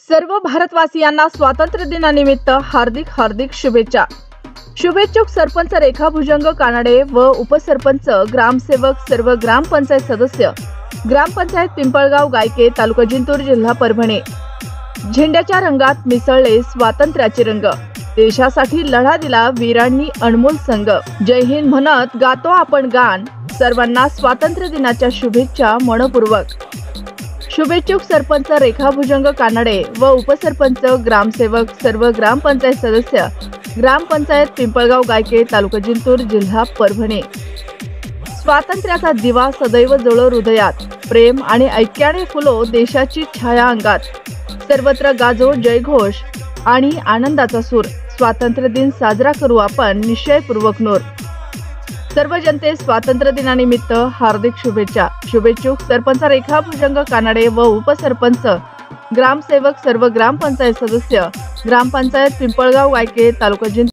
सर्व भारतवासियांना स्वातंत्र्य दिनानिमित्त हार्दिक हार्दिक शुभेच्छा। शुभेच्छुक सरपंच रेखा भुजंग कानडे व उपसरपंच, ग्रामसेवक, सर्व ग्रामपंचायत सदस्य, ग्रामपंचायत पिंपळगाव गायके, तालुका जिंतूर, जिल्हा परभणी। झेंड्याच्या रंगात मिसळले स्वातंत्र्याचे रंग, देशासाठी लढा दिला वीरांनी अनमोल संग। जय हिंद म्हणत गातो आपण गान, सर्वांना स्वातंत्र्य दिनाच्या शुभेच्छा मनपूर्वक। शुभेच्छुक सरपंच रेखा भुजंग कानडे व उपसरपंच, ग्रामसेवक, सर्व ग्रामपंचायत सदस्य, ग्रामपंचायत पिंपळगाव गायके, तालुका जिंतूर, जिल्हा परभणी। स्वातंत्र्याचा दिवा सदैव जळो हृदयात, प्रेम आणि ऐक्याने फुलो देशाची छाया अंगात। सर्वत्र गाजो जयघोष आणि आनंदाचा सूर, स्वातंत्र्य दिन साजरा करू आपण निश्चयपूर्वक नूर। सर्व जनते स्वातंत्र्य दिनानिमित्त हार्दिक शुभेच्छा। शुभेच्छुक सरपंच रेखा भुजंग कानडे व उपसरपंच, ग्रामसेवक, सर्व ग्रामपंचायत सदस्य, ग्रामपंचायत पिंपळगाव गायके, तालुका जिंतूर।